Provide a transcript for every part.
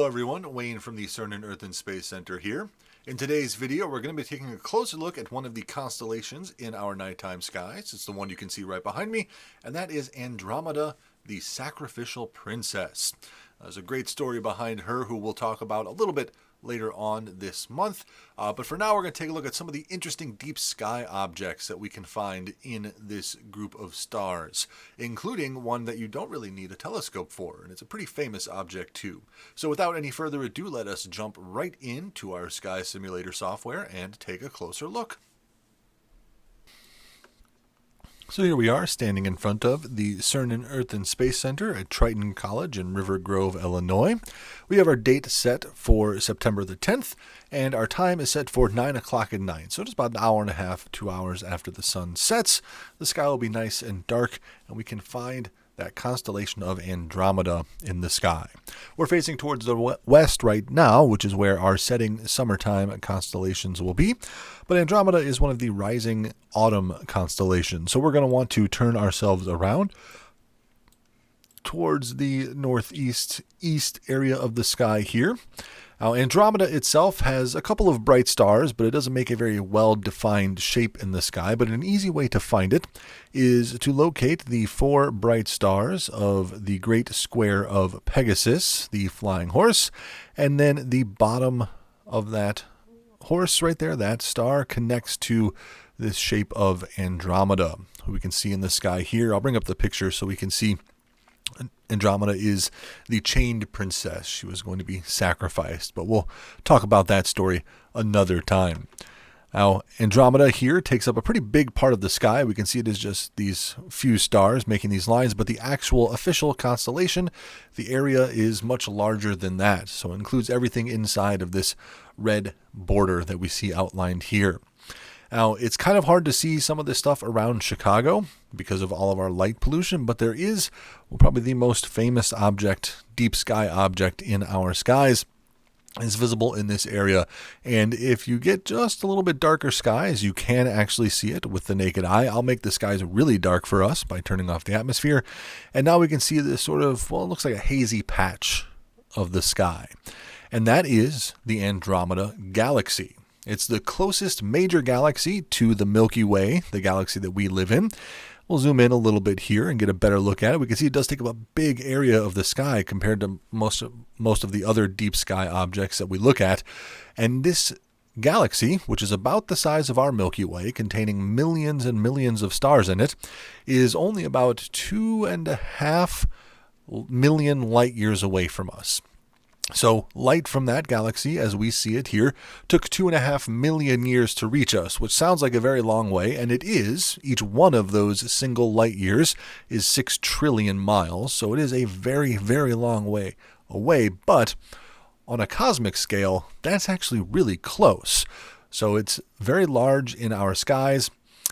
Hello everyone, Wayne from the CERN Earth and Space Center here. In today's video, we're going to be taking a closer look at one of the constellations in our nighttime skies. It's the one you can see right behind me, and that is Andromeda the Sacrificial Princess. There's a great story behind her who we'll talk about a little bit later on this month. But for now, we're going to take a look at some of the interesting deep sky objects that we can find in this group of stars, including one that you don't really need a telescope for, and it's a pretty famous object too. So without any further ado, let us jump right into our sky simulator software and take a closer look. So here we are, standing in front of the CERN Earth and Space Center at Triton College in River Grove, Illinois. We have our date set for September the 10th, and our time is set for 9 o'clock at night. So just about an hour and a half, 2 hours after the sun sets. The sky will be nice and dark, and we can find that constellation of Andromeda in the sky. We're facing towards the west right now, which is where our setting summertime constellations will be. But Andromeda is one of the rising autumn constellations. So we're going to want to turn ourselves around towards the northeast area of the sky here. Now, Andromeda itself has a couple of bright stars, but it doesn't make a very well-defined shape in the sky. But an easy way to find it is to locate the 4 bright stars of the Great Square of Pegasus, the flying horse, and then the bottom of that horse right there, that star, connects to this shape of Andromeda, who we can see in the sky here. I'll bring up the picture so we can see. Andromeda is the chained princess. She was going to be sacrificed, but we'll talk about that story another time. Now, Andromeda here takes up a pretty big part of the sky. We can see it is just these few stars making these lines, but the actual official constellation, the area is much larger than that. So it includes everything inside of this red border that we see outlined here. Now, it's kind of hard to see some of this stuff around Chicago because of all of our light pollution, but there is probably the most famous object, deep sky object in our skies. It's visible in this area, and if you get just a little bit darker skies, you can actually see it with the naked eye. I'll make the skies really dark for us by turning off the atmosphere, and now we can see this sort of, well, it looks like a hazy patch of the sky, and that is the Andromeda Galaxy. It's the closest major galaxy to the Milky Way, the galaxy that we live in. We'll zoom in a little bit here and get a better look at it. We can see it does take up a big area of the sky compared to most of the other deep sky objects that we look at. And this galaxy, which is about the size of our Milky Way, containing millions and millions of stars in it, is only about 2.5 million light years away from us. So light from that galaxy, as we see it here, took 2.5 million years to reach us, which sounds like a very long way, and it is. Each one of those single light years is 6 trillion miles, so it is a very, very long way away, but on a cosmic scale, that's actually really close. So it's very large in our skies.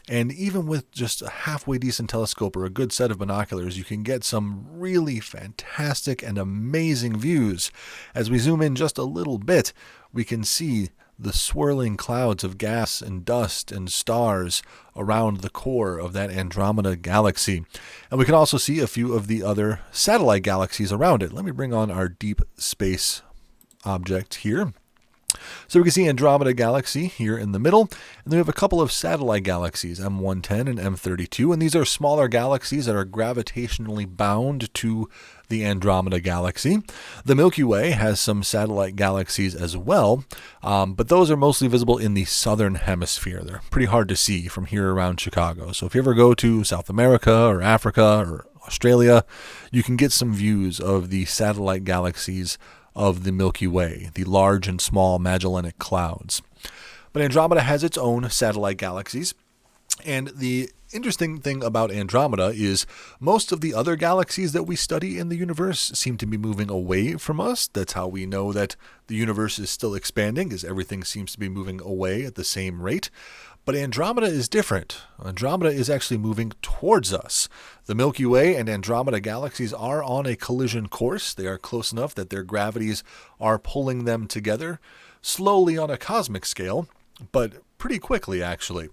And even with just a halfway decent telescope or a good set of binoculars, you can get some really fantastic and amazing views. As we zoom in just a little bit, we can see the swirling clouds of gas and dust and stars around the core of that Andromeda galaxy. And we can also see a few of the other satellite galaxies around it. Let me bring on our deep space object here. So we can see Andromeda Galaxy here in the middle, and then we have a couple of satellite galaxies, M110 and M32, and these are smaller galaxies that are gravitationally bound to the Andromeda Galaxy. The Milky Way has some satellite galaxies as well, but those are mostly visible in the southern hemisphere. They're pretty hard to see from here around Chicago. So if you ever go to South America or Africa or Australia, you can get some views of the satellite galaxies of the Milky Way, the large and small Magellanic Clouds. But Andromeda has its own satellite galaxies, and the interesting thing about Andromeda is most of the other galaxies that we study in the universe seem to be moving away from us. That's how we know that the universe is still expanding, as everything seems to be moving away at the same rate. But Andromeda is different. Andromeda is actually moving towards us. The Milky Way and Andromeda galaxies are on a collision course. They are close enough that their gravities are pulling them together, slowly on a cosmic scale, but pretty quickly actually.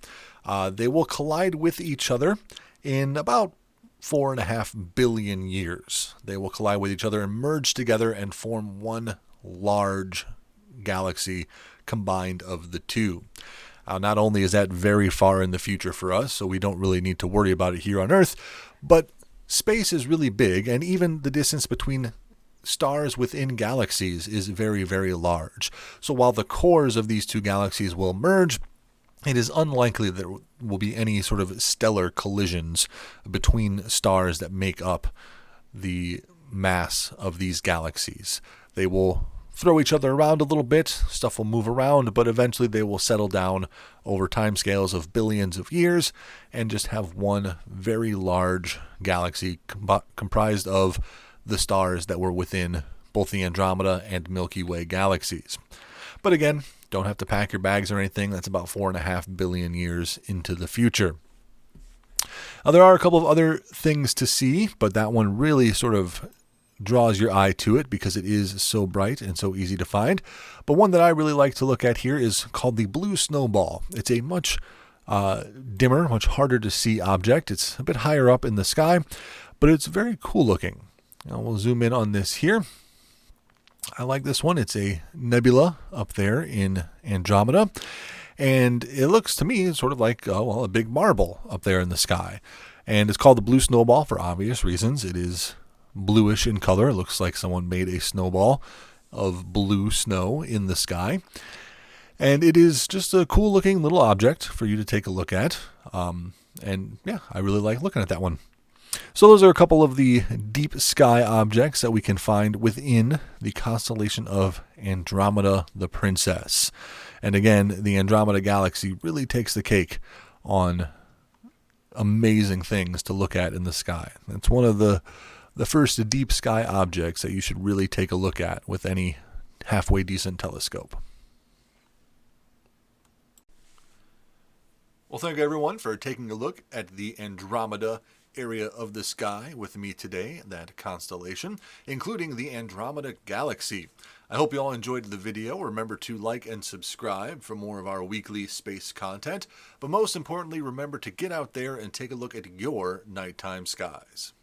They will collide with each other in about 4.5 billion years. They will collide with each other and merge together and form one large galaxy combined of the two. Not only is that very far in the future for us, so we don't really need to worry about it here on Earth, but space is really big, and even the distance between stars within galaxies is very, very large. So while the cores of these two galaxies will merge, it is unlikely that there will be any sort of stellar collisions between stars that make up the mass of these galaxies. They will throw each other around a little bit, stuff will move around, but eventually they will settle down over timescales of billions of years and just have one very large galaxy comprised of the stars that were within both the Andromeda and Milky Way galaxies. But again, don't have to pack your bags or anything. That's about 4.5 billion years into the future. Now, there are a couple of other things to see, but that one really sort of draws your eye to it because it is so bright and so easy to find. But one that I really like to look at here is called the Blue Snowball. It's a much dimmer, much harder to see object. It's a bit higher up in the sky, but it's very cool looking. Now we'll zoom in on this here. I like this one. It's a nebula up there in Andromeda, and it looks to me sort of like a big marble up there in the sky. And it's called the Blue Snowball for obvious reasons. It is bluish in color. It looks like someone made a snowball of blue snow in the sky. And it is just a cool looking little object for you to take a look at. And yeah, I really like looking at that one. So those are a couple of the deep sky objects that we can find within the constellation of Andromeda the Princess. And again, the Andromeda Galaxy really takes the cake on amazing things to look at in the sky. It's one of the first deep sky objects that you should really take a look at with any halfway decent telescope. Well, thank you everyone for taking a look at the Andromeda area of the sky with me today, that constellation, including the Andromeda Galaxy. I hope you all enjoyed the video. Remember to like and subscribe for more of our weekly space content. But most importantly, remember to get out there and take a look at your nighttime skies.